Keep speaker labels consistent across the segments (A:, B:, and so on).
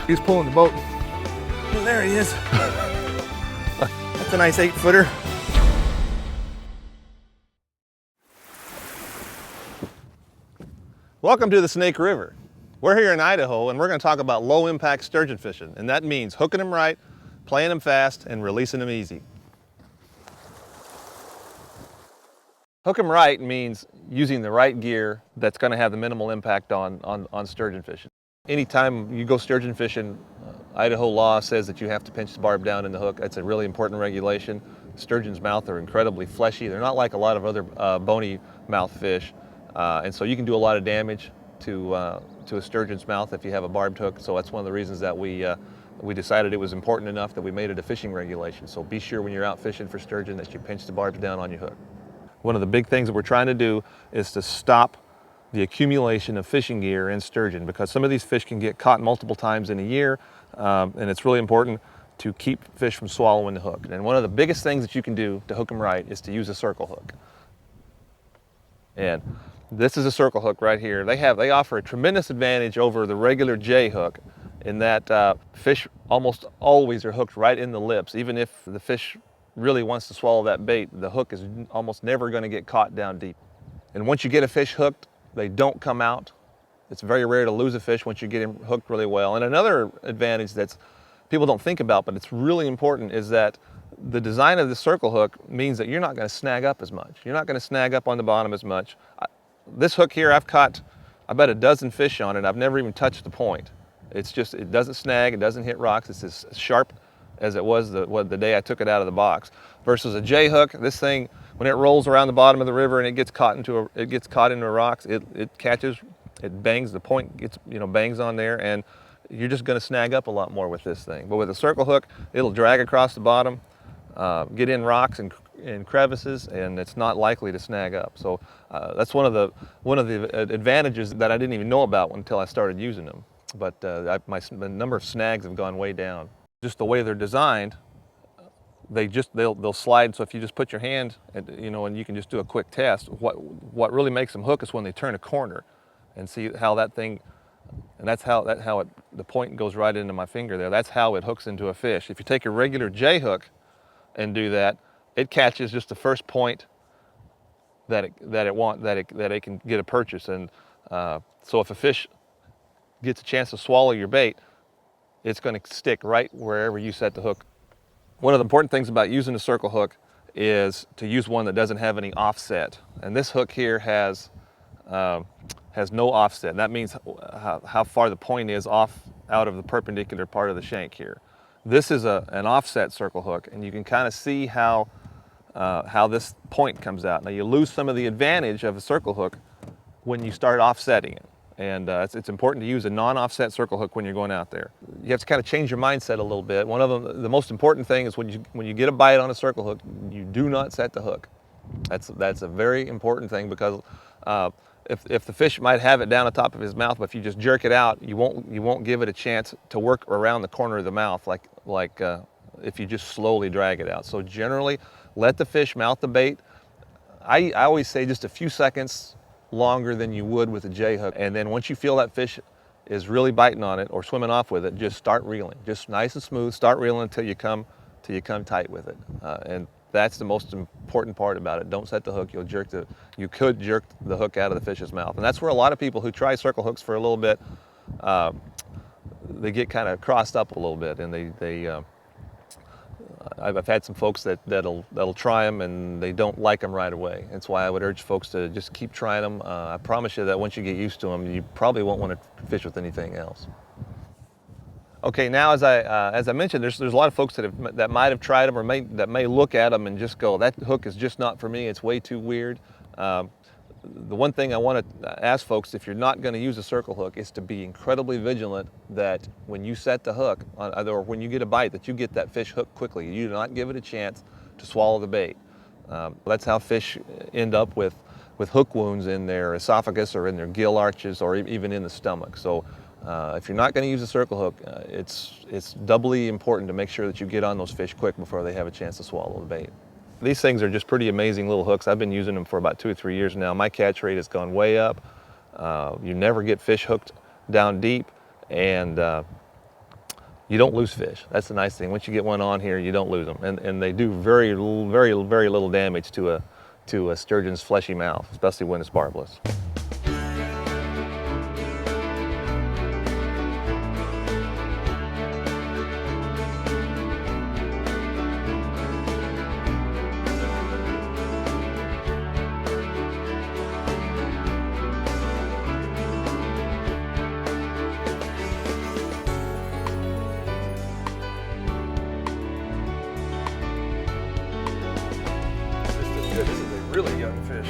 A: He's pulling the boat. There he is. That's a nice 8-footer. Welcome to the Snake River. We're here in Idaho and we're going to talk about low impact sturgeon fishing, and that means hooking them right, playing them fast, and releasing them easy. Hook them right means using the right gear that's going to have the minimal impact on sturgeon fishing. Anytime you go sturgeon fishing, Idaho law says that you have to pinch the barb down in the hook. That's a really important regulation. Sturgeon's mouth are incredibly fleshy. They're not like a lot of other bony mouth fish, and so you can do a lot of damage to a sturgeon's mouth if you have a barbed hook. So that's one of the reasons that we decided it was important enough that we made it a fishing regulation. So be sure when you're out fishing for sturgeon that you pinch the barbs down on your hook. One of the big things that we're trying to do is to stop the accumulation of fishing gear in sturgeon, because some of these fish can get caught multiple times in a year, and it's really important to keep fish from swallowing the hook. And one of the biggest things that you can do to hook them right is to use a circle hook. And this is a circle hook right here. They offer a tremendous advantage over the regular J hook in that fish almost always are hooked right in the lips. Even if the fish really wants to swallow that bait, the hook is almost never going to get caught down deep. And once you get a fish hooked, they don't come out. It's very rare to lose a fish once you get him hooked really well. And another advantage that people don't think about, but it's really important, is that the design of the circle hook means that you're not going to snag up as much. You're not going to snag up on the bottom as much. This hook here, I've caught, I bet, a dozen fish on it. I've never even touched the point. It's just, it doesn't snag, it doesn't hit rocks. It's as sharp as it was the day I took it out of the box. Versus a J hook, this thing, when it rolls around the bottom of the river and it gets caught into rocks, it catches, it bangs, the point gets, bangs on there, and you're just going to snag up a lot more with this thing. But with a circle hook, it'll drag across the bottom, get in rocks and crevices, and it's not likely to snag up. So that's one of the advantages that I didn't even know about until I started using them. But the number of snags have gone way down. Just the way they're designed, they'll slide. So if you just put your hand, and you can just do a quick test. What really makes them hook is when they turn a corner, and see how that thing, and that's how the point goes right into my finger there. That's how it hooks into a fish. If you take a regular J hook and do that, it catches just the first point that it can get a purchase. And so if a fish gets a chance to swallow your bait, it's going to stick right wherever you set the hook. One of the important things about using a circle hook is to use one that doesn't have any offset. And this hook here has no offset. And that means how far the point is out of the perpendicular part of the shank here. This is an offset circle hook, and you can kind of see how this point comes out. Now you lose some of the advantage of a circle hook when you start offsetting it. And it's important to use a non-offset circle hook when you're going out there. You have to kind of change your mindset a little bit. One of them, the most important thing is when you get a bite on a circle hook, you do not set the hook. That's a very important thing, because if the fish might have it down the top of his mouth, but if you just jerk it out, you won't give it a chance to work around the corner of the mouth like if you just slowly drag it out. So generally, let the fish mouth the bait. I always say just a few seconds longer than you would with a J hook, and then once you feel that fish is really biting on it or swimming off with it, just start reeling, just nice and smooth. Start reeling until you come tight with it, and that's the most important part about it. Don't set the hook. You could jerk the hook out of the fish's mouth, and that's where a lot of people who try circle hooks for a little bit, they get kind of crossed up a little bit, and I've had some folks that'll try them and they don't like them right away. That's why I would urge folks to just keep trying them. I promise you that once you get used to them, you probably won't want to fish with anything else. Okay, now as I mentioned, there's a lot of folks that might have tried them, or that may look at them and just go, that hook is just not for me. It's way too weird. The one thing I want to ask folks, if you're not going to use a circle hook, is to be incredibly vigilant that when you set the hook, or when you get a bite, that you get that fish hooked quickly. You do not give it a chance to swallow the bait. That's how fish end up with hook wounds in their esophagus or in their gill arches or even in the stomach. So if you're not going to use a circle hook, it's doubly important to make sure that you get on those fish quick before they have a chance to swallow the bait. These things are just pretty amazing little hooks. I've been using them for about 2 or 3 years now. My catch rate has gone way up. You never get fish hooked down deep, and you don't lose fish. That's the nice thing. Once you get one on here, you don't lose them, and they do very little damage to a sturgeon's fleshy mouth, especially when it's barbless. This is a really young fish.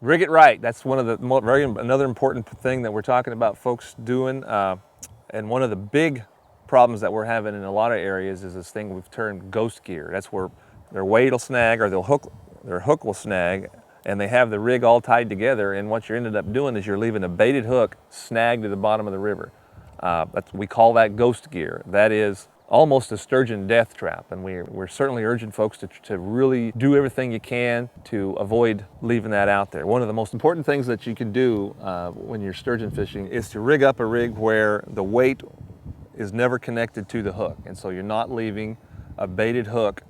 A: Rig it right. That's one of the another important thing that we're talking about folks doing. And one of the big problems that we're having in a lot of areas is this thing we've termed ghost gear. That's where their weight will snag or their hook will snag, and they have the rig all tied together, and what you're ended up doing is you're leaving a baited hook snagged to the bottom of the river. We call that ghost gear. That is almost a sturgeon death trap, and we're certainly urging folks to really do everything you can to avoid leaving that out there. One of the most important things that you can do when you're sturgeon fishing is to rig up a rig where the weight is never connected to the hook, and so you're not leaving a baited hook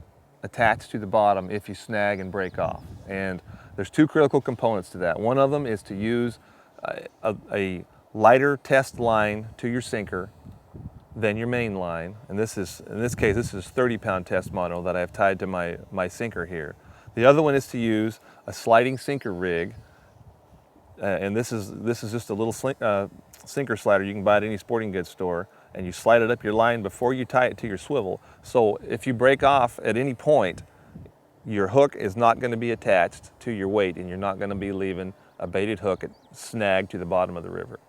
A: attached to the bottom if you snag and break off. And there's two critical components to that. One of them is to use a lighter test line to your sinker than your main line, and in this case this is 30-pound test mono that I've tied to my sinker here. The other one is to use a sliding sinker rig, and this is just a little sinker slider you can buy at any sporting goods store, and you slide it up your line before you tie it to your swivel. So if you break off at any point, your hook is not going to be attached to your weight, and you're not going to be leaving a baited hook snagged to the bottom of the river.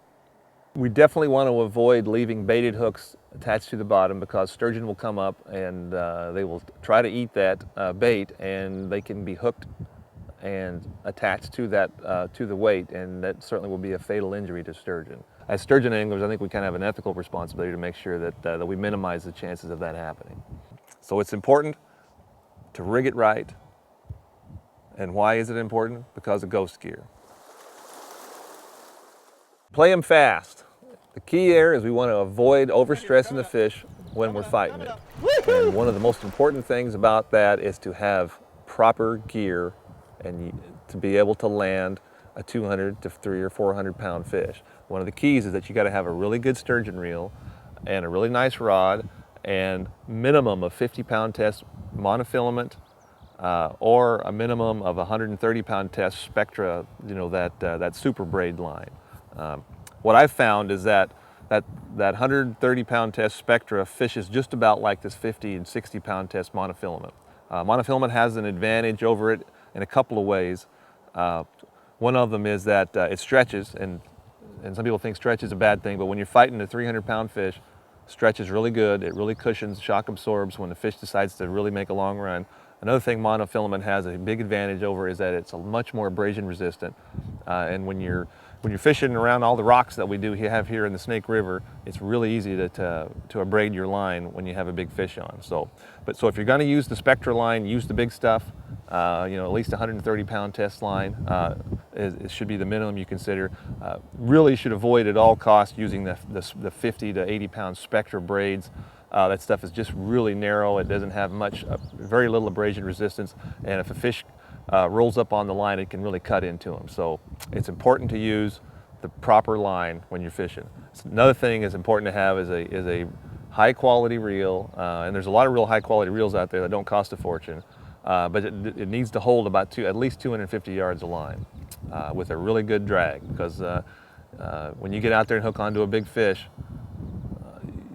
A: We definitely want to avoid leaving baited hooks attached to the bottom, because sturgeon will come up and they will try to eat that bait, and they can be hooked and attached to that to the weight, and that certainly will be a fatal injury to sturgeon. As sturgeon anglers, I think we kind of have an ethical responsibility to make sure that we minimize the chances of that happening. So it's important to rig it right. And why is it important? Because of ghost gear. Play them fast. The key there is we want to avoid overstressing the fish when we're fighting it. And one of the most important things about that is to have proper gear and to be able to land a 200 to 300 or 400 pound fish. One of the keys is that you got to have a really good sturgeon reel and a really nice rod and minimum of 50-pound test monofilament or a minimum of 130-pound test Spectra, that super braid line. What I've found is that 130-pound test Spectra fishes just about like this 50 and 60-pound test monofilament. Monofilament has an advantage over it in a couple of ways. One of them is that it stretches, and some people think stretch is a bad thing, but when you're fighting a 300-pound fish, stretch is really good. It really cushions, shock absorbs when the fish decides to really make a long run. Another thing monofilament has a big advantage over is that it's much more abrasion resistant, and when you're fishing around all the rocks that we have here in the Snake River, it's really easy to abrade your line when you have a big fish on. So if you're going to use the Spectra line, use the big stuff. At least 130-pound test line it should be the minimum you consider. Really should avoid at all costs using the 50 to 80-pound Spectra braids. That stuff is just really narrow. It doesn't have very little abrasion resistance, and if a fish rolls up on the line, it can really cut into them. So it's important to use the proper line when you're fishing. Another thing is important to have is a high quality reel, and there's a lot of real high quality reels out there that don't cost a fortune, but it needs to hold about at least 250 yards of line with a really good drag, because when you get out there and hook onto a big fish,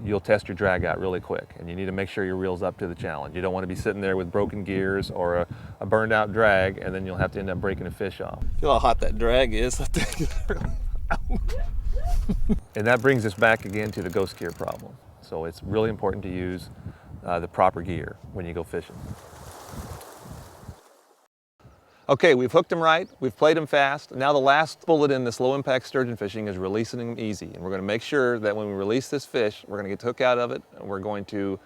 A: you'll test your drag out really quick, and you need to make sure your reel's up to the challenge. You don't want to be sitting there with broken gears or a burned out drag, and then you'll have to end up breaking a fish off. Feel how hot that drag is. And that brings us back again to the ghost gear problem. So it's really important to use the proper gear when you go fishing. Okay, we've hooked them right, we've played them fast. Now the last bullet in this low impact sturgeon fishing is releasing them easy. And we're going to make sure that when we release this fish, we're going to get the hook out of it, and we're going to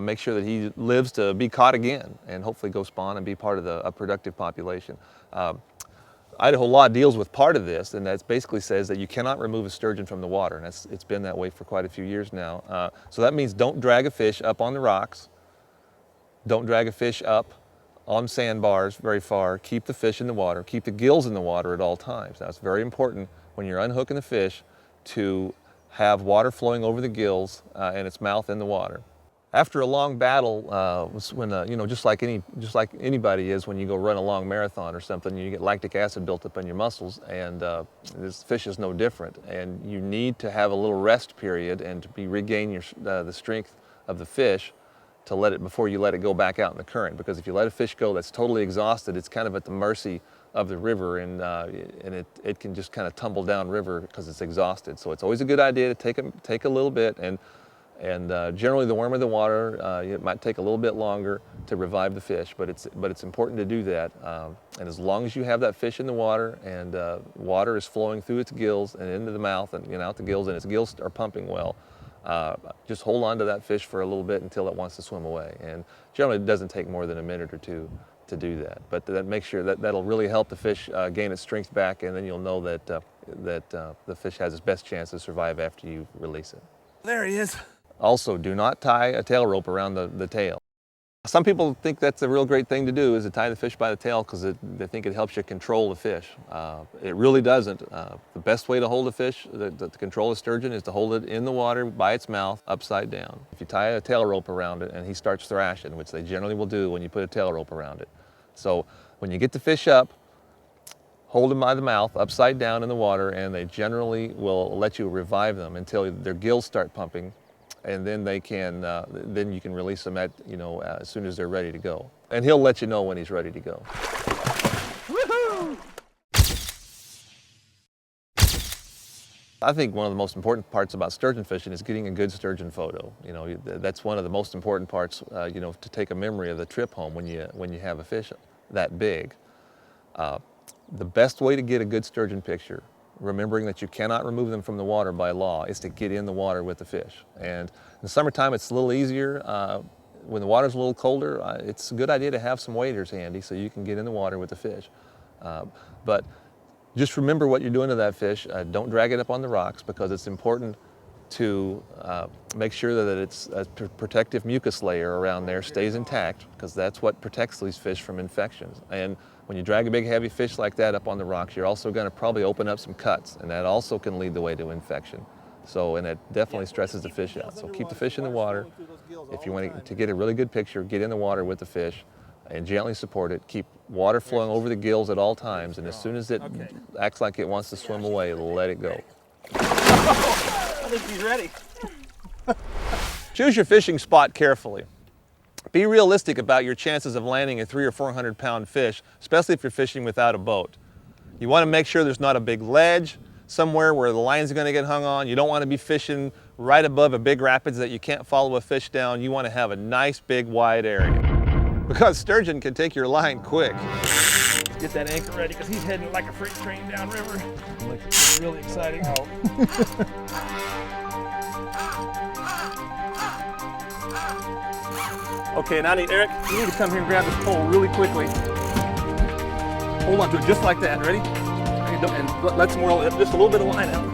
A: make sure that he lives to be caught again and hopefully go spawn and be part of a productive population. Idaho law deals with part of this, and that basically says that you cannot remove a sturgeon from the water, and it's been that way for quite a few years now. So that means don't drag a fish up on the rocks, don't drag a fish up on sandbars very far. Keep the fish in the water, keep the gills in the water at all times. Now it's very important when you're unhooking the fish to have water flowing over the gills and its mouth in the water. After a long battle, when you know, just like anybody is when you go run a long marathon or something, you get lactic acid built up in your muscles, and this fish is no different. And you need to have a little rest period and to regain the strength of the fish to let it before you let it go back out in the current. Because if you let a fish go that's totally exhausted, it's kind of at the mercy of the river, and it can just kind of tumble down river because it's exhausted. So it's always a good idea to take a little bit, and generally the warmer the water, it might take a little bit longer to revive the fish, but it's important to do that. And as long as you have that fish in the water and water is flowing through its gills and into the mouth and out the gills, and its gills are pumping well, just hold on to that fish for a little bit until it wants to swim away. And generally it doesn't take more than a minute or two to do that. But that makes sure that'll really help the fish gain its strength back, and then you'll know that the fish has its best chance to survive after you release it.
B: There he is.
A: Also, do not tie a tail rope around the tail. Some people think that's a real great thing to do, is to tie the fish by the tail, because they think it helps you control the fish. It really doesn't. The best way to hold a fish, to control a sturgeon, is to hold it in the water by its mouth, upside down. If you tie a tail rope around it and he starts thrashing, which they generally will do when you put a tail rope around it. So when you get the fish up, hold them by the mouth, upside down in the water, and they generally will let you revive them until their gills start pumping. And then then you can release them as soon as they're ready to go. And he'll let you know when he's ready to go.
B: Woohoo!
A: I think one of the most important parts about sturgeon fishing is getting a good sturgeon photo. That's one of the most important parts, to take a memory of the trip home when you have a fish that big. The best way to get a good sturgeon picture, remembering that you cannot remove them from the water by law, is to get in the water with the fish. And in the summertime, it's a little easier. When the water's a little colder, it's a good idea to have some waders handy so you can get in the water with the fish. But just remember what you're doing to that fish. Don't drag it up on the rocks, because it's important to make sure that its protective mucus layer around there stays intact, because that's what protects these fish from infections. And when you drag a big heavy fish like that up on the rocks, you're also going to probably open up some cuts, and that also can lead the way to infection. And it definitely stresses the fish out. So keep the fish in the water. If you want to get a really good picture, get in the water with the fish and gently support it. Keep water flowing over the gills at all times, and as soon as it acts like it wants to swim away, let it go.
B: I think he's ready.
A: Choose your fishing spot carefully. Be realistic about your chances of landing a 300 or 400 pound fish, especially if you're fishing without a boat. You want to make sure there's not a big ledge somewhere where the lines are going to get hung on. You don't want to be fishing right above a big rapids that you can't follow a fish down. You want to have a nice big wide area, because sturgeon can take your line quick.
B: Get that anchor ready, because he's heading like a freight train downriver. It's really exciting. Okay, now Eric, you need to come here and grab this pole really quickly. Hold on to it just like that. Ready? And let some more, just a little bit of line out.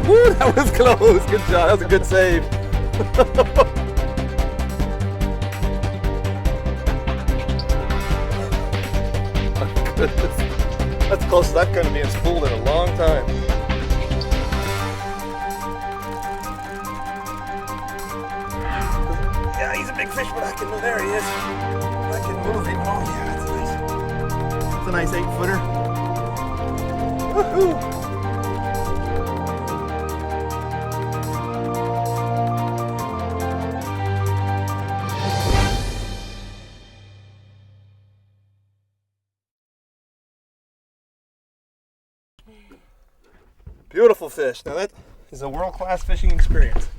B: Woo, that was close. Good job. That was a good save.
A: That's the closest I've come to being spooled in a long time.
B: Yeah, he's a big fish, but I can move. There he is. I can move him. Oh yeah, that's a nice 8-footer. Woohoo! Beautiful fish. Now that is a world-class fishing experience.